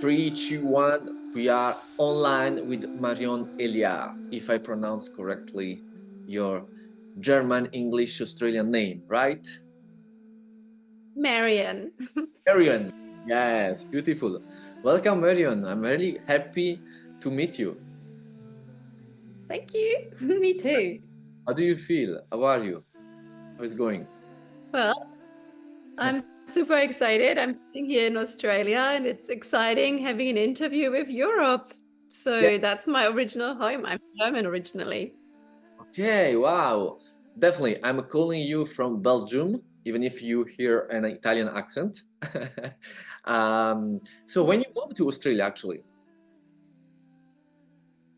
Three, two, one. We are online with Marion Ellyard, if I pronounce correctly your German, English, Australian name, right? Marion. Marion. Yes, beautiful. Welcome, Marion. I'm really happy to meet you. Thank you. Me too. How do you feel? How are you? How is it going? Well, I'm super excited. I'm sitting here in Australia and it's exciting having an interview with Europe. Yeah. So that's my original home. I'm German originally. Okay, wow. Definitely. I'm calling you from Belgium, even if you hear an Italian accent. So when you moved to Australia, actually?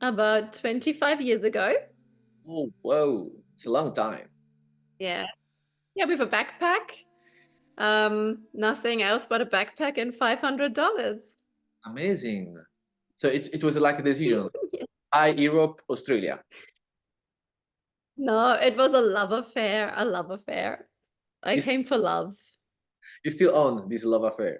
About 25 years ago. Oh, whoa, it's a long time. Yeah. Yeah, with a backpack. Nothing else but a backpack and $500. Amazing. So it was like a decision. I, Europe, Australia. No, it was a love affair, a love affair. I You, came for love. you still own this love affair.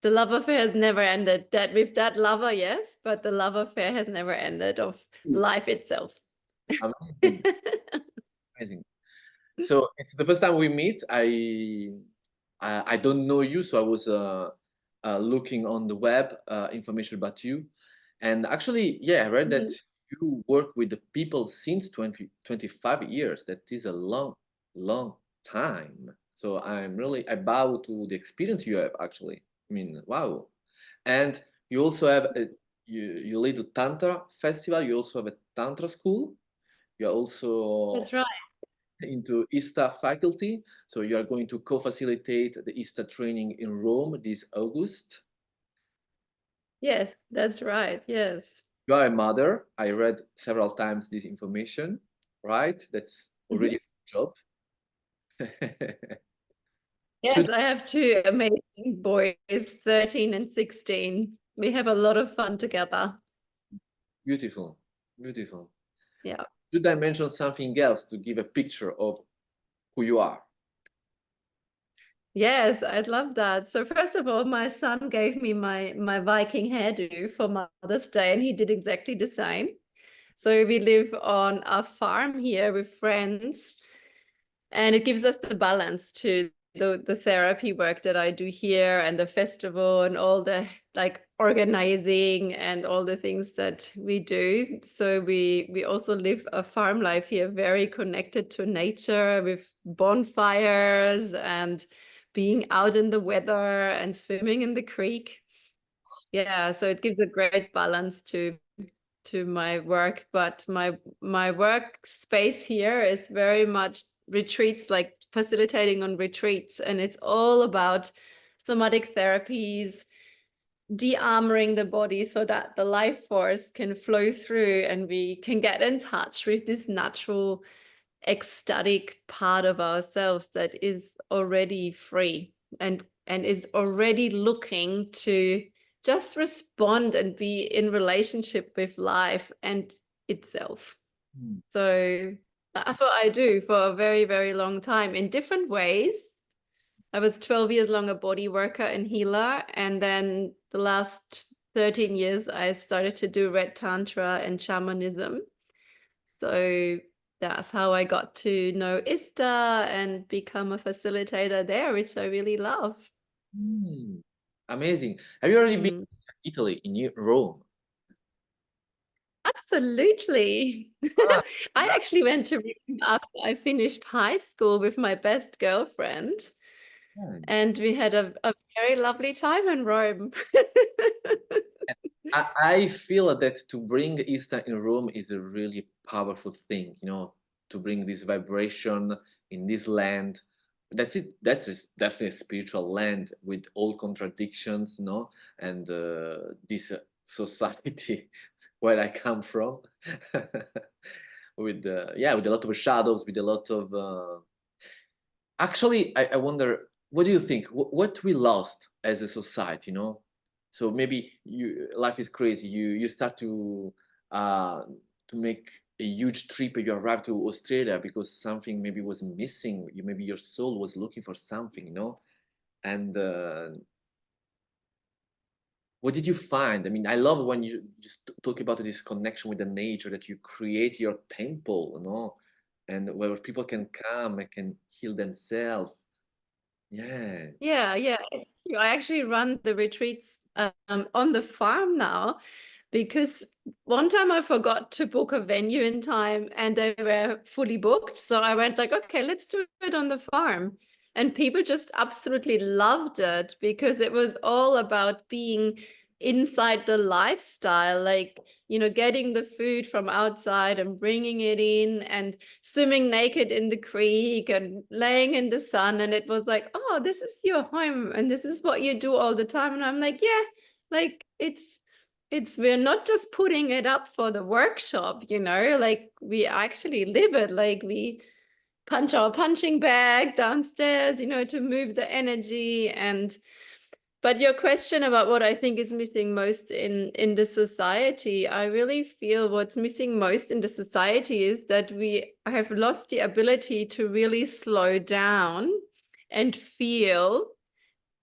The love affair has never ended. That with that lover, yes, but the love affair has never ended of life itself. Amazing, amazing. So it's the first time we meet. I don't know you, so I was looking on the web information about you, and actually, yeah, I read that Mhm. you work with the people since 25 years. That is a long, long time. So I'm really I bow to the experience you have. Actually, I mean, wow. And you also have you lead the Tantra festival. You also have a Tantra school. You are also That's right. into ISTA faculty. So you are going to co-facilitate the ISTA training in Rome this August. Yes, that's right. Yes. You are a mother. I read several times this information, right? That's already Mhm. a job. Yes, Should I have two amazing boys, 13 and 16. We have a lot of fun together. beautiful, beautiful. Yeah. Should I mention something else to give a picture of who you are? Yes, I'd love that. So first of all, my son gave me my Viking hairdo for Mother's Day, and he did exactly the same. So we live on a farm here with friends, and it gives us the balance to the therapy work that I do here and the festival and all the like organizing and all the things that we do. So we also live a farm life here, very connected to nature with bonfires and being out in the weather and swimming in the creek. Yeah, so it gives a great balance to my work, but my work space here is very much retreats, like facilitating on retreats, and it's all about somatic therapies, de-armoring the body so that the life force can flow through and we can get in touch with this natural ecstatic part of ourselves that is already free and is already looking to just respond and be in relationship with life and itself. Hmm. So that's what I do for a very, very long time in different ways. I was 12 years long a body worker and healer, and then the last 13 years I started to do red tantra and shamanism. So that's how I got to know ISTA and become a facilitator there, which I really love. Hmm. Amazing. Have you already been Mm. to Italy, in Rome? Absolutely. Ah, I actually went to Rome after I finished high school with my best girlfriend, yeah. and we had a very lovely time in Rome. I feel that to bring Easter in Rome is a really powerful thing, to bring this vibration in this land. That's it. Definitely a spiritual land with all contradictions, and this society where I come from, with with a lot of shadows, with a lot of. Actually, I wonder, what do you think? What we lost as a society? So maybe life is crazy. You start uh, to make a huge trip. You arrive to Australia because something maybe was missing. Maybe your soul was looking for something. And what did you find? I mean, I love when you just talk about this connection with the nature, that you create your temple, you know, and where people can come and can heal themselves. Yeah. Yeah, yeah, it's true. I actually run the retreats on the farm now because one time I forgot to book a venue in time and they were fully booked. So I went like, okay, let's do it on the farm. And people just absolutely loved it because it was all about being inside the lifestyle, like, you know, getting the food from outside and bringing it in and swimming naked in the creek and laying in the sun. And it was like, oh, this is your home and this is what you do all the time. And I'm like, yeah, like we're not just putting it up for the workshop, you know, like we actually live it. Like we punch our punching bag downstairs, you know, to move the energy. And but your question about what I think is missing most in the society, I really feel what's missing most in the society is that we have lost the ability to really slow down and feel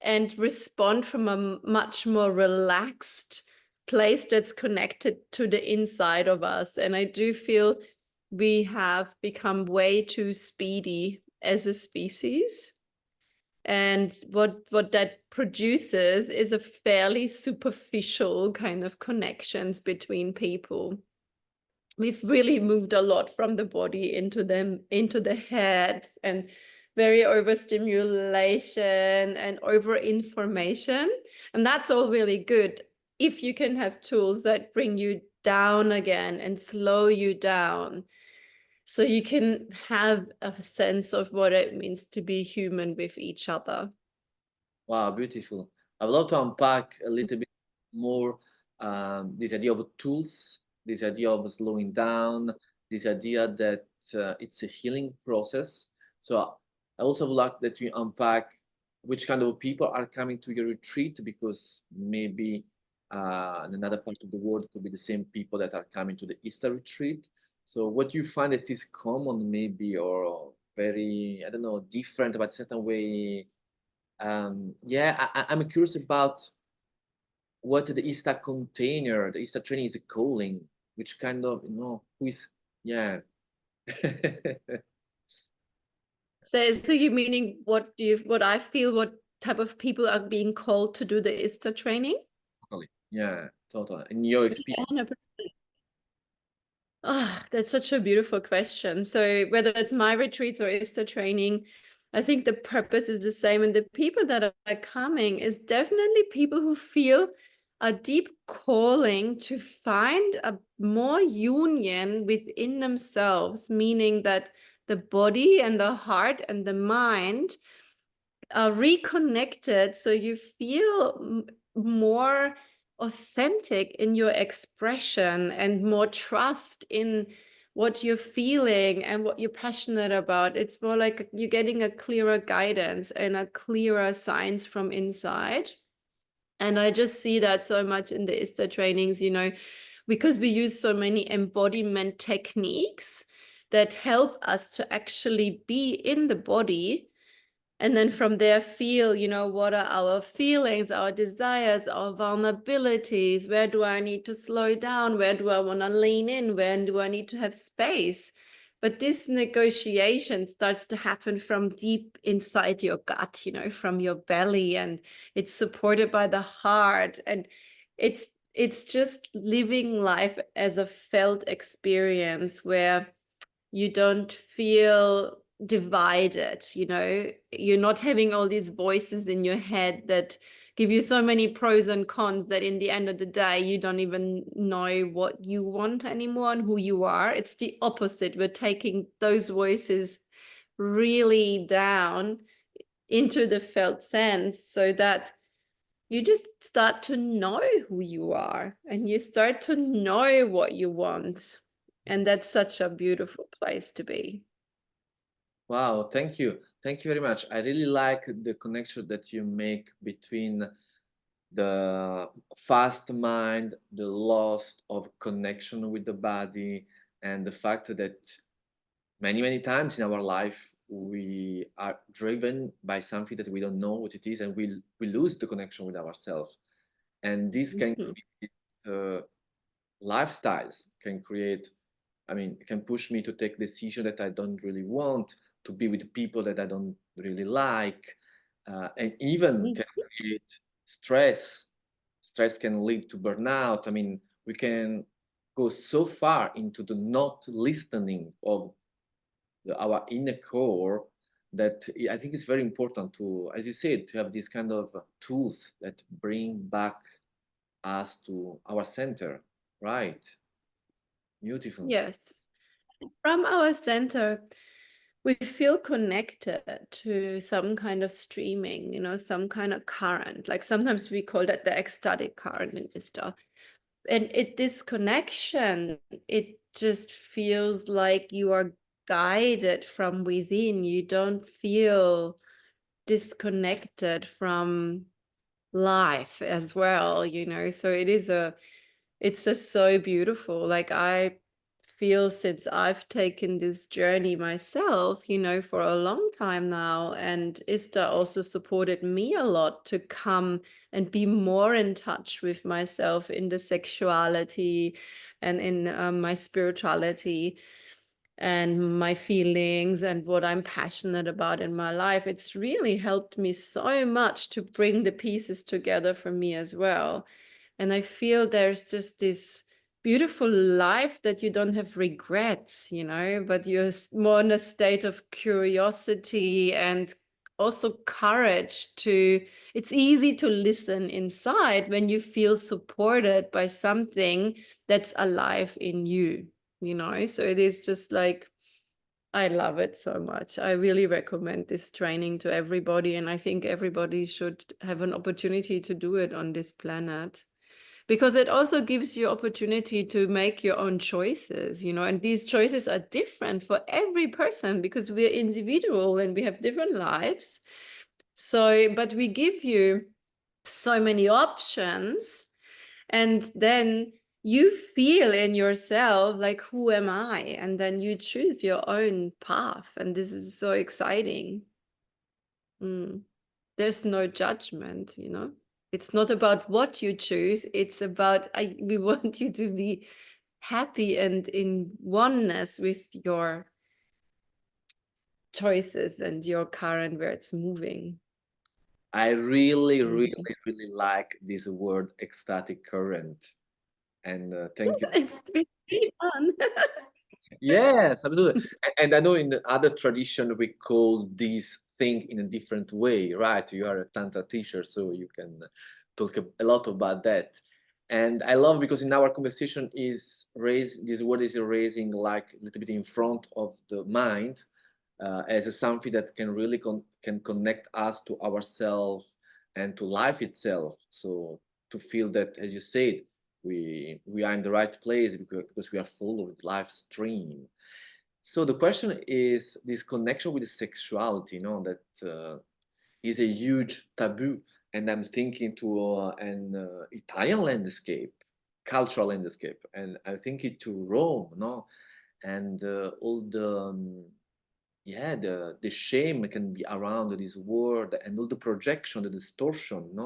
and respond from a much more relaxed place that's connected to the inside of us. And I do feel we have become way too speedy as a species. And what that produces is a fairly superficial kind of connections between people. We've really moved a lot from the body into the head, and very overstimulation and over information. And that's all really good if you can have tools that bring you down again and slow you down, so you can have a sense of what it means to be human with each other. Wow, beautiful. I would love to unpack a little bit more this idea of tools, this idea of slowing down, this idea that it's a healing process. So I also would like that you unpack which kind of people are coming to your retreat, because maybe in another part of the world it could be the same people that are coming to the ISTA retreat. So what do you find that is common, maybe, or very, I don't know, different, but certain way? Yeah, I'm curious about what the ISTA container, the ISTA training is calling, which kind of, you know, who is, yeah. So you meaning what I feel, what type of people are being called to do the ISTA training? Totally. Yeah, totally. In your experience. Yeah, 100%. Ah, that's such a beautiful question. So whether it's my retreats or ISTA training, I think the purpose is the same. And the people that are coming is definitely people who feel a deep calling to find a more union within themselves, meaning that the body and the heart and the mind are reconnected, so you feel more authentic in your expression and more trust in what you're feeling and what you're passionate about. It's more like you're getting a clearer guidance and a clearer signs from inside. And I just see that so much in the ISTA trainings, you know, because we use so many embodiment techniques that help us to actually be in the body, and then from there feel, you know, what are our feelings, our desires, our vulnerabilities? Where do I need to slow down? Where do I want to lean in? When do I need to have space? But this negotiation starts to happen from deep inside your gut, you know, from your belly, and it's supported by the heart. And it's just living life as a felt experience where you don't feel divided, you know, you're not having all these voices in your head that give you so many pros and cons that in the end of the day you don't even know what you want anymore and who you are. It's the opposite. We're taking those voices really down into the felt sense, so that you just start to know who you are and you start to know what you want. And that's such a beautiful place to be. Wow, thank you. Thank you very much. I really like the connection that you make between the fast mind, the loss of connection with the body, and the fact that many times in our life we are driven by something that we don't know what it is, and we lose the connection with ourselves. and this can Mhm. create lifestyles, can create, I mean, it can push me to take decisions that I don't really want, to be with people that I don't really like, and even Mhm. can create stress. Stress can lead to burnout. I mean, we can go so far into the not listening of our inner core that I think it's very important to, as you said, to have these kind of tools that bring back us to our center, right? Beautiful. Yes. From our center, we feel connected to some kind of streaming, some kind of current. Like sometimes we call that the ecstatic current in ISTA. And this connection, it just feels like you are guided from within. You don't feel disconnected from life as well, so it's just so beautiful. Like I feel, since I've taken this journey myself, for a long time now, and ISTA also supported me a lot to come and be more in touch with myself in the sexuality and in my spirituality and my feelings and what I'm passionate about in my life. It's really helped me so much to bring the pieces together for me as well. And I feel there's just this beautiful life that you don't have regrets, but you're more in a state of curiosity and also courage to, it's easy to listen inside when you feel supported by something that's alive in you. So it is just like, I love it so much. I really recommend this training to everybody, and I think everybody should have an opportunity to do it on this planet, because it also gives you opportunity to make your own choices, and these choices are different for every person because we're individual and we have different lives. So, but we give you so many options, and then you feel in yourself like, who am I? And then you choose your own path. And this is so exciting. There's no judgment, It's not about what you choose. It's about, we want you to be happy and in oneness with your choices and your current where it's moving. I really, really, Mhm. really like this word ecstatic current. And thank you. It's really fun. Yes, absolutely. And I know in the other tradition we call this thing in a different way, right? You are a Tantra teacher, so you can talk a lot about that. And I love because in our conversation is raised, this word is raising like a little bit in front of the mind as a something that can really can connect us to ourselves and to life itself. So to feel that, as you said, we are in the right place because we are full of life stream. So the question is this connection with the sexuality, that is a huge taboo. And I'm thinking to an Italian landscape, cultural landscape, and I think it to Rome, and all the yeah, the shame can be around this word and all the projection, the distortion,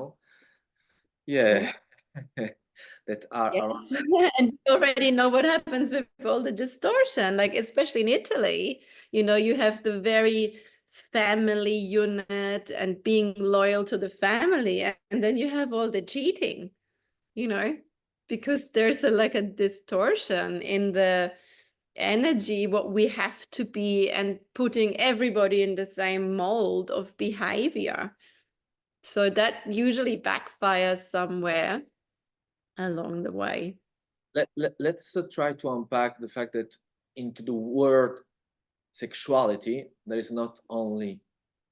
yeah, that are around. Yes, and we already know what happens with all the distortion, like especially in Italy, you have the very family unit and being loyal to the family, and then you have all the cheating, you know, because there's like a distortion in the energy, what we have to be, and putting everybody in the same mold of behavior. So that usually backfires somewhere along the way. Let's try to unpack the fact that into the word sexuality, there is not only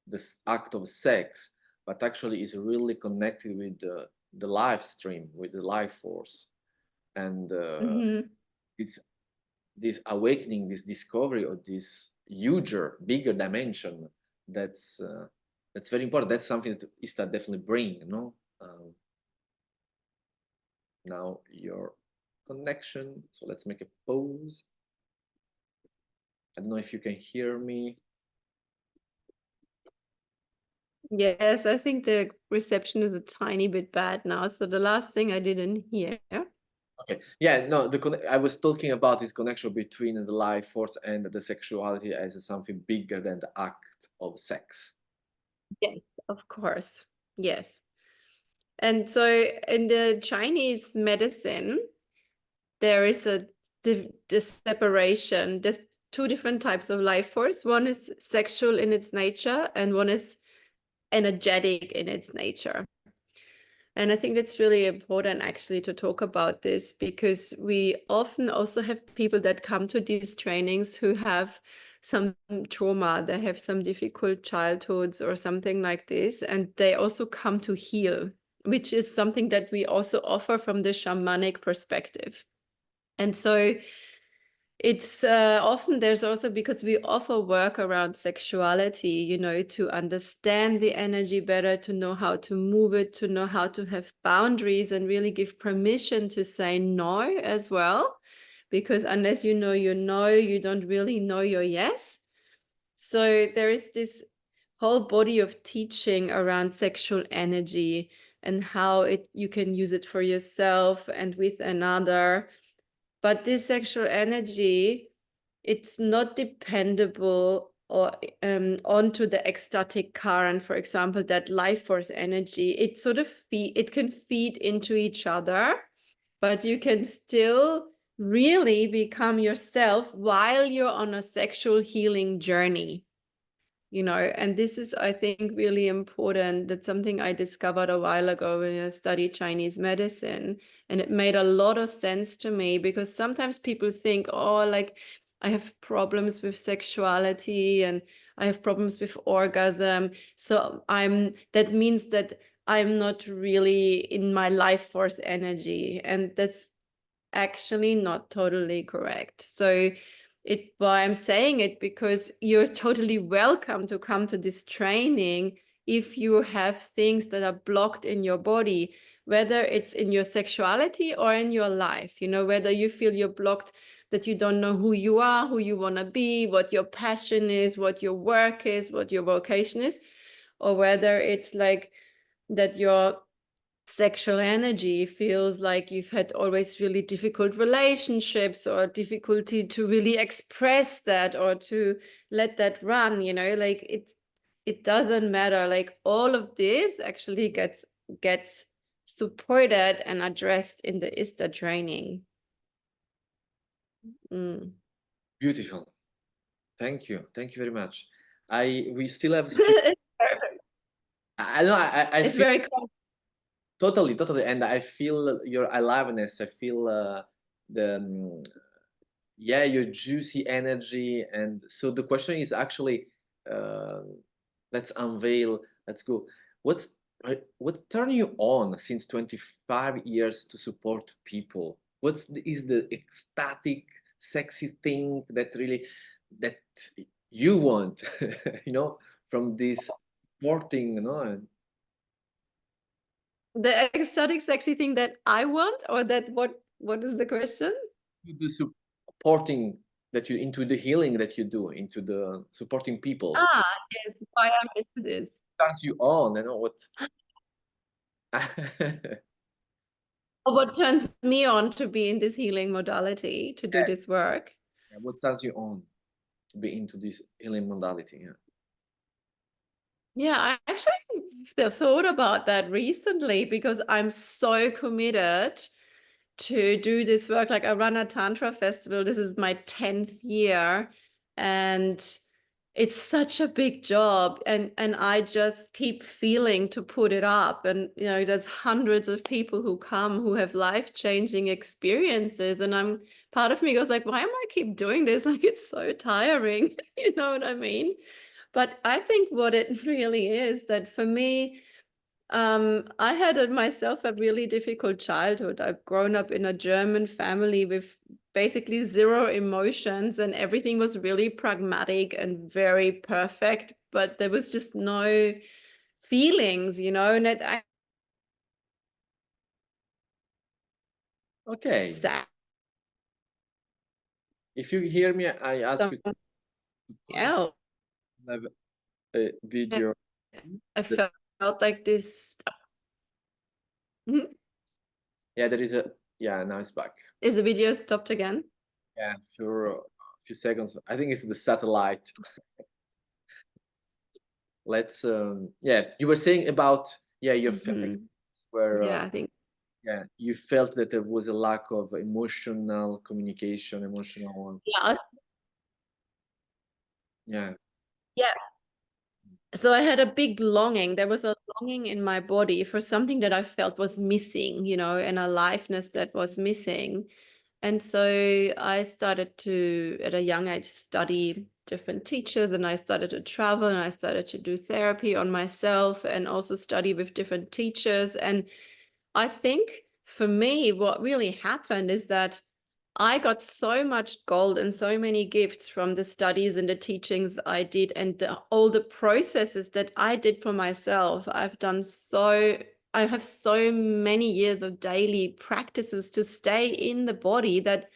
this act of sex, but actually is really connected with the life stream, with the life force. And Mm-hmm. it's this awakening, this discovery of this huger, bigger dimension that's very important. That's something that ISTA definitely bring, now your connection. So let's make a pause. I don't know if you can hear me. Yes, I think the reception is a tiny bit bad now. So the last thing I didn't hear. Okay, yeah, no, I was talking about this connection between the life force and the sexuality as something bigger than the act of sex. Yes, of course. Yes. And so in the Chinese medicine, there is the separation. There's two different types of life force. One is sexual in its nature, and one is energetic in its nature. And I think that's really important actually to talk about this, because we often also have people that come to these trainings who have some trauma, they have some difficult childhoods or something like this, and they also come to heal, which is something that we also offer from the shamanic perspective. And so it's often there's also, because we offer work around sexuality, you know, to understand the energy better, to know how to move it, to know how to have boundaries and really give permission to say no as well. Because unless you know your no, you don't really know your yes. So there is this whole body of teaching around sexual energy and how you can use it for yourself and with another. But this sexual energy, it's not dependable or onto the ecstatic current, for example, that life force energy. It sort of it can feed into each other, but you can still really become yourself while you're on a sexual healing journey. You know, and this is, I think, really important. That's something I discovered a while ago when I studied Chinese medicine. And it made a lot of sense to me, because sometimes people think, oh, like I have problems with sexuality and I have problems with orgasm. So that means that I'm not really in my life force energy. And that's actually not totally correct. So why I'm saying it, because you're totally welcome to come to this training if you have things that are blocked in your body, whether it's in your sexuality or in your life, you know, whether you feel you're blocked, that you don't know who you are, who you want to be, what your passion is, what your work is, what your vocation is, or whether it's like that your sexual energy feels like you've had always really difficult relationships or difficulty to really express that or to let that run, you know, like it doesn't matter. Like all of this actually gets supported and addressed in the ISTA training. Beautiful. Thank you. Thank you very much. We still have a few. I know. I It's feel very totally, and I feel your aliveness. I feel the yeah, your juicy energy. And so the question is actually, uh, let's unveil. Let's go. What's what turned you on since 25 years to support people? Is the ecstatic, sexy thing that really that you want, you know, from this supporting, you know, the ecstatic sexy thing that I want, or that what is the question? the supporting that you into the healing that you do, into the supporting people, Yes, why I'm into this. turns you on, you know what? What turns me on to be in this healing modality, to do Yes. this work? Yeah, what turns you on to be into this healing modality? Yeah. Yeah, I actually thought about that recently, because I'm so committed to do this work. Like I run a Tantra festival. This is my 10th year, and it's such a big job. And I just keep feeling to put it up. And you know, there's hundreds of people who come who have life-changing experiences. And part of me goes like, why am I keep doing this? Like it's so tiring. You know what I mean? But I think what it really is, that for me, I had myself a really difficult childhood. I've grown up in a German family with basically zero emotions, and everything was really pragmatic and very perfect, but there was just no feelings, you know, and it Okay. sad. If you hear me, I ask you to pause it Else. and have a video. I felt like this. Mhm. Yeah, there is a, yeah, now it's back. Is the video stopped again? Yeah, for a few seconds. I think it's the satellite. Let's, yeah, you were saying about, yeah, your Mhm. where, Yeah, I think. yeah, you felt that there was a lack of emotional communication, emotional, Yeah. yeah. Yeah. So I had a big longing. There was a longing in my body for something that I felt was missing, you know, and a aliveness that was missing. And so I started to, at a young age, study different teachers, and I started to travel, and I started to do therapy on myself and also study with different teachers. And I think for me, what really happened is that I got so much gold and so many gifts from the studies and the teachings I did, and all the processes that I did for myself. I have so many years of daily practices to stay in the body that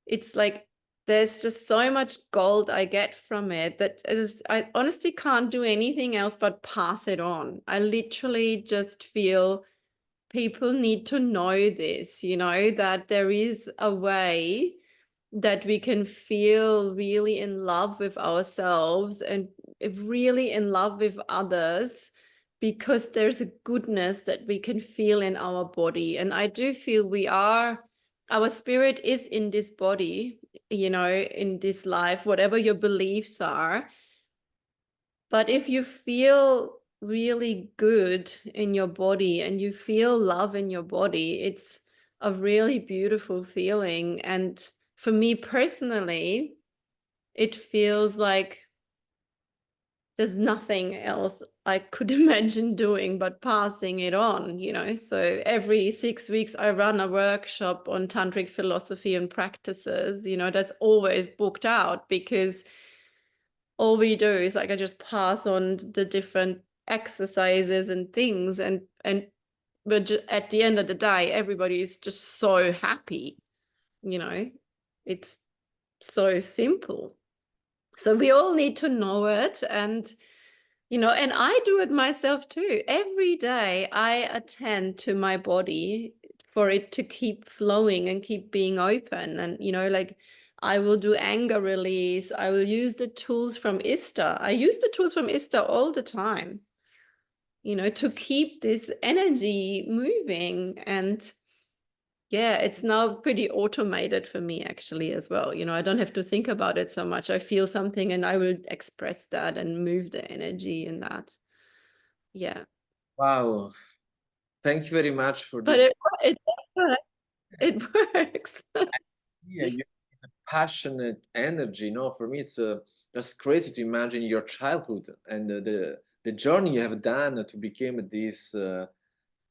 it's like there's just so much gold I get from it that I honestly can't do anything else but pass it on. I literally just feel people need to know this, you know, that there is a way that we can feel really in love with ourselves and really in love with others, because there's a goodness that we can feel in our body. And I do feel our spirit is in this body, you know, in this life, whatever your beliefs are. But if you feel really good in your body and you feel love in your body, it's a really beautiful feeling. And for me personally, it feels like there's nothing else I could imagine doing but passing it on, you know. So every 6 weeks I run a workshop on tantric philosophy and practices, you know, that's always booked out, because all we do is like I just pass on the different exercises and things, and but at the end of the day everybody is just so happy, you know. It's so simple. So we all need to know it. And you know, and I do it myself too. Every day I attend to my body for it to keep flowing and keep being open. And, you know, like I will do anger release. I will use the tools from ISTA. I use the tools from ISTA all the time, you know, to keep this energy moving. And yeah, it's now pretty automated for me actually as well. You know, I don't have to think about it so much. I feel something and I will express that and move the energy in that. Yeah. Wow. Thank you very much for But this. it works. It works. Yeah, it's a passionate energy. No, for me, it's just crazy to imagine your childhood and the journey you have done to become this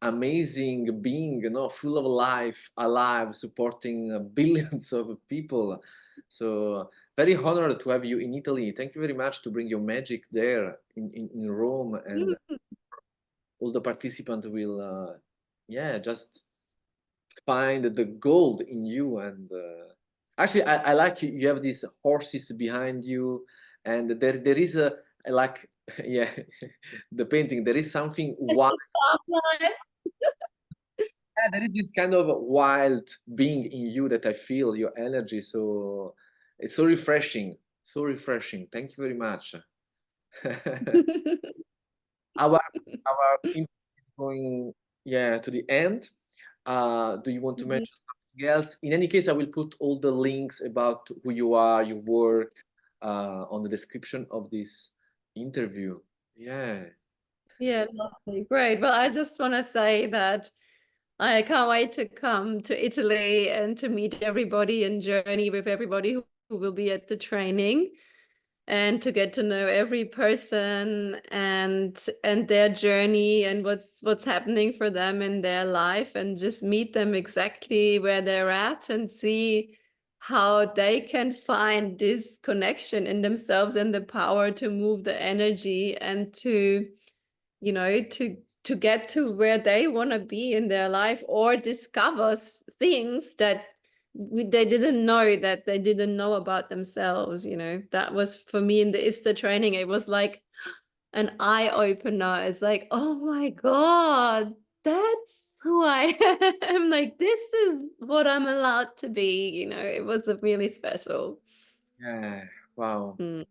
amazing being, you know, full of life, alive, supporting billions of people. So very honored to have you in Italy. Thank you very much to bring your magic there in Rome, and all the participants will, yeah, just find the gold in you. And actually, I like you have these horses behind you, and there is a, I like, yeah, the painting. There is something wild. Yeah, there is this kind of wild being in you that I feel your energy. So it's so refreshing, so refreshing. Thank you very much. Our interview is going, yeah, to the end. Do you want to mention something else? In any case, I will put all the links about who you are, your work, on the description of this interview. Yeah. Yeah, lovely. Great. Well, I just want to say that I can't wait to come to Italy and to meet everybody and journey with everybody who will be at the training, and to get to know every person and their journey and what's happening for them in their life, and just meet them exactly where they're at and see how they can find this connection in themselves and the power to move the energy and to, you know, to get to where they want to be in their life, or discover things that they didn't know that they didn't know about themselves. You know, that was for me in the ISTA training. It was like an eye opener. It's like, oh my God, that's who I am. Like, this is what I'm allowed to be. It was really special. Yeah, wow. Mm.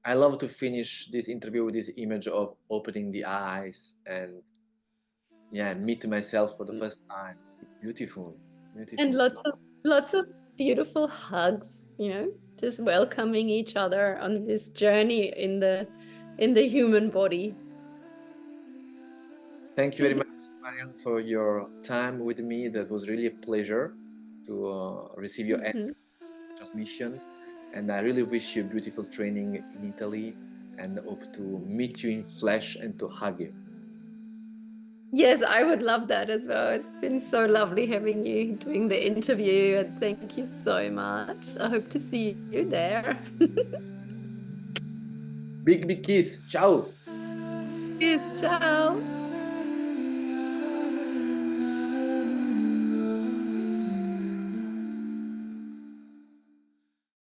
I love to finish this interview with this image of opening the eyes and yeah, meet myself for the first time. Beautiful, And beautiful. lots of beautiful hugs, just welcoming each other on this journey in the human body. Thank you very much, Marion, for your time with me. That was really a pleasure to receive your Mhm. transmission. And I really wish you beautiful training in Italy and hope to meet you in flesh and to hug you. Yes, I would love that as well. It's been so lovely having you doing the interview, and thank you so much. I hope to see you there. Big, big kiss. Ciao. Yes, ciao.